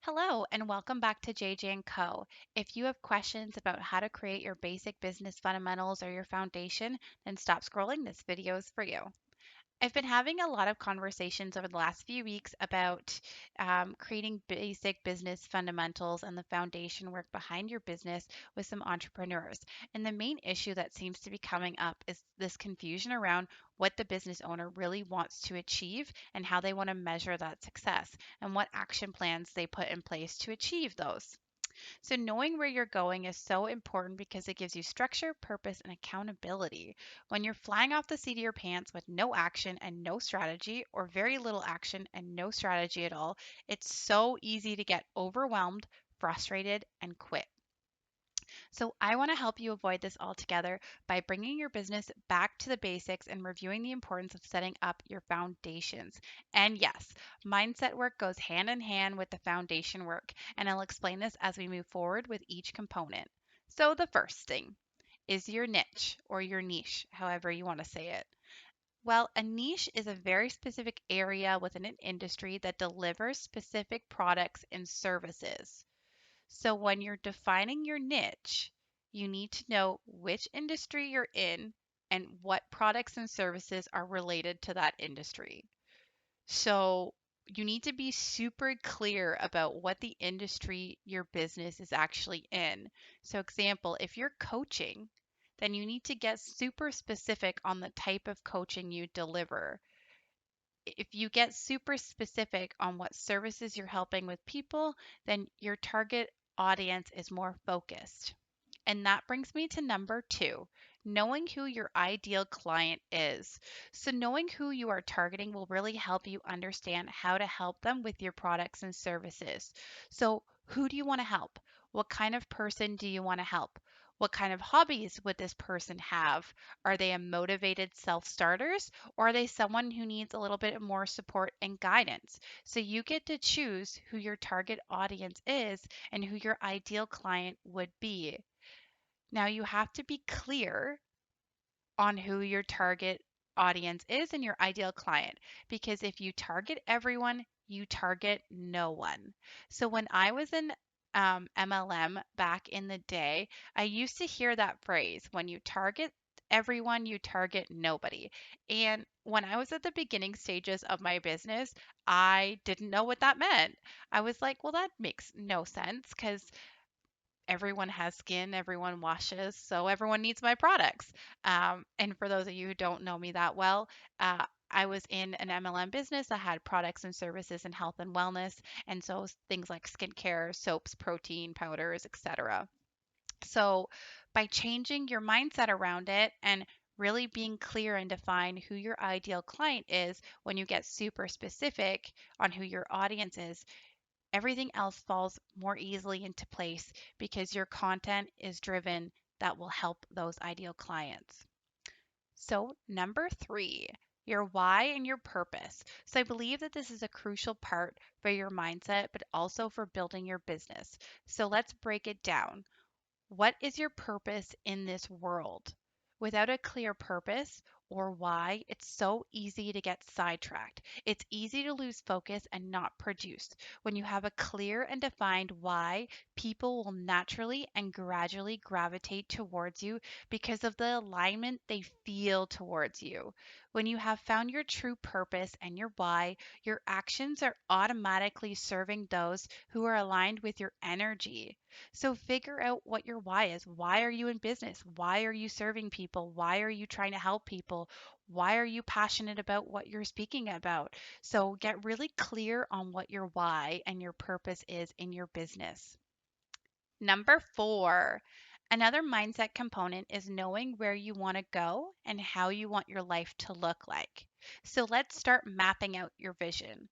Hello, and welcome back to JJ& Co. If you have questions about how to create your basic business fundamentals or your foundation, then stop scrolling. This video is for you. I've been having a lot of conversations over the last few weeks about creating basic business fundamentals and the foundation work behind your business with some entrepreneurs. And the main issue that seems to be coming up is this confusion around what the business owner really wants to achieve and how they want to measure that success and what action plans they put in place to achieve those. So, knowing where you're going is so important because it gives you structure, purpose, and accountability. When you're flying off the seat of your pants with no action and no strategy, or very little action and no strategy at all, it's so easy to get overwhelmed, frustrated, and quit. So, I want to help you avoid this altogether by bringing your business back to the basics and reviewing the importance of setting up your foundations. And yes, mindset work goes hand in hand with the foundation work, and I'll explain this as we move forward with each component. So, the first thing is your niche or your niche, however you want to say it. Well, a niche is a very specific area within an industry that delivers specific products and services. So when you're defining your niche, you need to know which industry you're in and what products and services are related to that industry. So you need to be super clear about what the industry your business is actually in. So example, if you're coaching, then you need to get super specific on the type of coaching you deliver. If you get super specific on what services you're helping with people, then your target audience is more focused. And that brings me to number two, knowing who your ideal client is. So, knowing who you are targeting will really help you understand how to help them with your products and services. So, who do you want to help? What kind of person do you want to help? What kind of hobbies would this person have? Are they a motivated self starters or are they someone who needs a little bit more support and guidance? So, you get to choose who your target audience is and who your ideal client would be. Now, you have to be clear on who your target audience is and your ideal client because if you target everyone, you target no one. So, when I was in MLM back in the day, I used to hear that phrase when you target everyone, you target nobody. And when I was at the beginning stages of my business, I didn't know what that meant. I was like, well, that makes no sense because everyone has skin, everyone washes, so everyone needs my products. And for those of you who don't know me that well, I was in an MLM business that had products and services in health and wellness, and so things like skincare, soaps, protein powders, etc. So by changing your mindset around it and really being clear and define who your ideal client is when you get super specific on who your audience is, everything else falls more easily into place because your content is driven that will help those ideal clients. So, number three, your why and your purpose. So, I believe that this is a crucial part for your mindset, but also for building your business. So, let's break it down. What is your purpose in this world? Without a clear purpose or why, it's so easy to get sidetracked. It's easy to lose focus and not produce. When you have a clear and defined why, people will naturally and gradually gravitate towards you because of the alignment they feel towards you. When you have found your true purpose and your why, your actions are automatically serving those who are aligned with your energy. So figure out what your why is. Why are you in business? Why are you serving people? Why are you trying to help people? Why are you passionate about what you're speaking about? So get really clear on what your why and your purpose is in your business. Number four, another mindset component is knowing where you want to go and how you want your life to look like. So let's start mapping out your vision.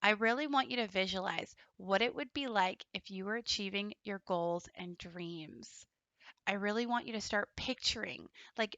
I really want you to visualize what it would be like if you were achieving your goals and dreams. I really want you to start picturing, like,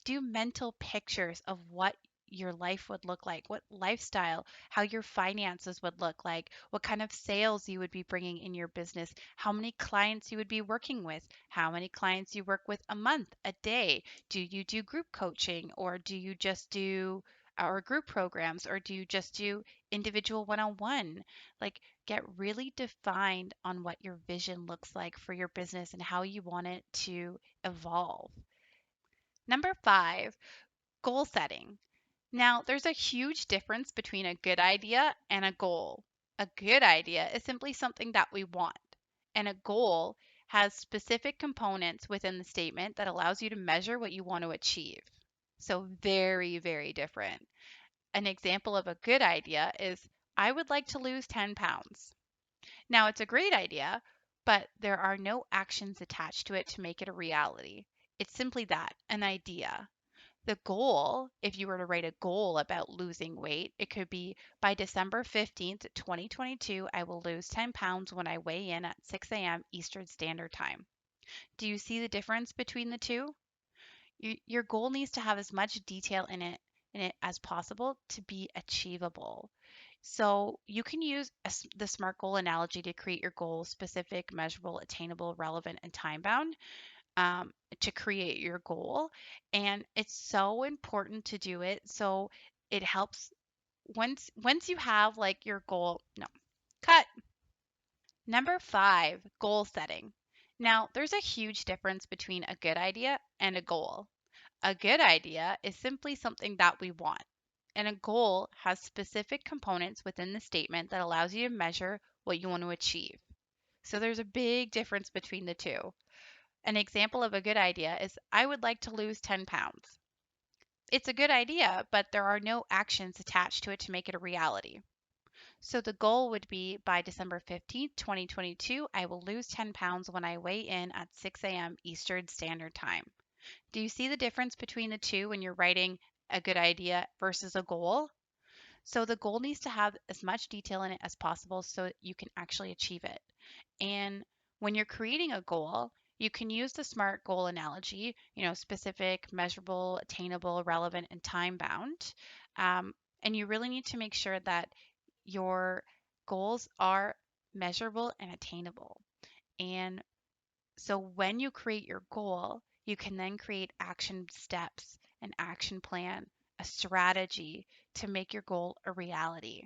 do mental pictures of what your life would look like, what lifestyle, how your finances would look like, what kind of sales you would be bringing in your business, how many clients you would be working with, how many clients you work with a month, a day. Do you do group coaching or do you just do or group programs, or do you just do individual one-on-one? Like, get really defined on what your vision looks like for your business and how you want it to evolve. Number 5, goal setting. Now, there's a huge difference between a good idea and a goal. A good idea is simply something that we want, and a goal has specific components within the statement that allows you to measure what you want to achieve. So, very, very different. An example of a good idea is I would like to lose 10 pounds. Now, it's a great idea, but there are no actions attached to it to make it a reality. It's simply that, an idea. The goal, if you were to write a goal about losing weight, it could be by December 15th, 2022, I will lose 10 pounds when I weigh in at 6 a.m. Eastern Standard Time. Do you see the difference between the two? Your goal needs to have as much detail in it as possible to be achievable. So you can use the SMART goal analogy to create your goal specific, measurable, attainable, relevant, and time bound to create your goal. And it's so important to do it. So it helps once you have like your goal. No, cut. Number 5, goal setting. Now, there's a huge difference between a good idea and a goal. A good idea is simply something that we want, and a goal has specific components within the statement that allows you to measure what you want to achieve. So there's a big difference between the two. An example of a good idea is I would like to lose 10 pounds. It's a good idea, but there are no actions attached to it to make it a reality. So the goal would be by December 15th, 2022, I will lose 10 pounds when I weigh in at 6 a.m. Eastern Standard Time. Do you see the difference between the two when you're writing a good idea versus a goal? So the goal needs to have as much detail in it as possible so that you can actually achieve it. And when you're creating a goal, you can use the SMART goal analogy, specific, measurable, attainable, relevant, and time bound. Um, and you really need to make sure that your goals are measurable and attainable. And so when you create your goal, you can then create action steps, an action plan, a strategy to make your goal a reality.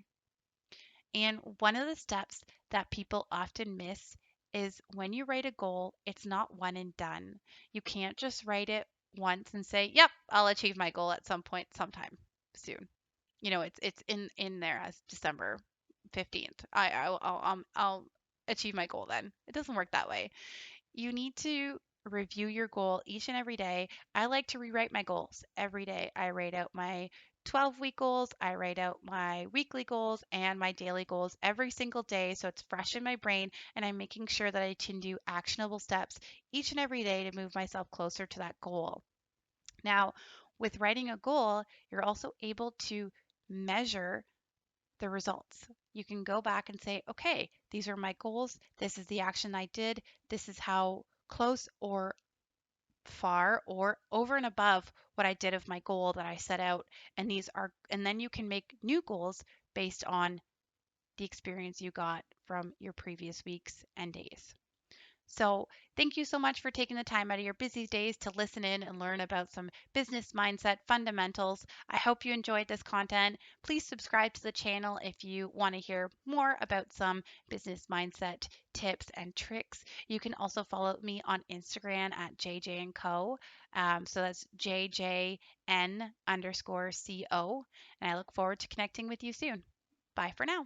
And one of the steps that people often miss is when you write a goal, it's not one and done. You can't just write it once and say, "Yep, I'll achieve my goal at some point sometime soon." It's in there as December 15th. I'll achieve my goal then. It doesn't work that way. You need to review your goal each and every day. I like to rewrite my goals every day. I write out my 12-week goals, I write out my weekly goals and my daily goals every single day so it's fresh in my brain and I'm making sure that I can do actionable steps each and every day to move myself closer to that goal. Now, with writing a goal, you're also able to measure the results. You can go back and say, okay, these are my goals. This is the action I did. This is how close or far or over and above what I did of my goal that I set out. And then you can make new goals based on the experience you got from your previous weeks and days. So, thank you so much for taking the time out of your busy days to listen in and learn about some business mindset fundamentals. I hope you enjoyed this content. Please subscribe to the channel if you want to hear more about some business mindset tips and tricks. You can also follow me on Instagram at JJ and Co. So that's JJN_CO. And I look forward to connecting with you soon. Bye for now.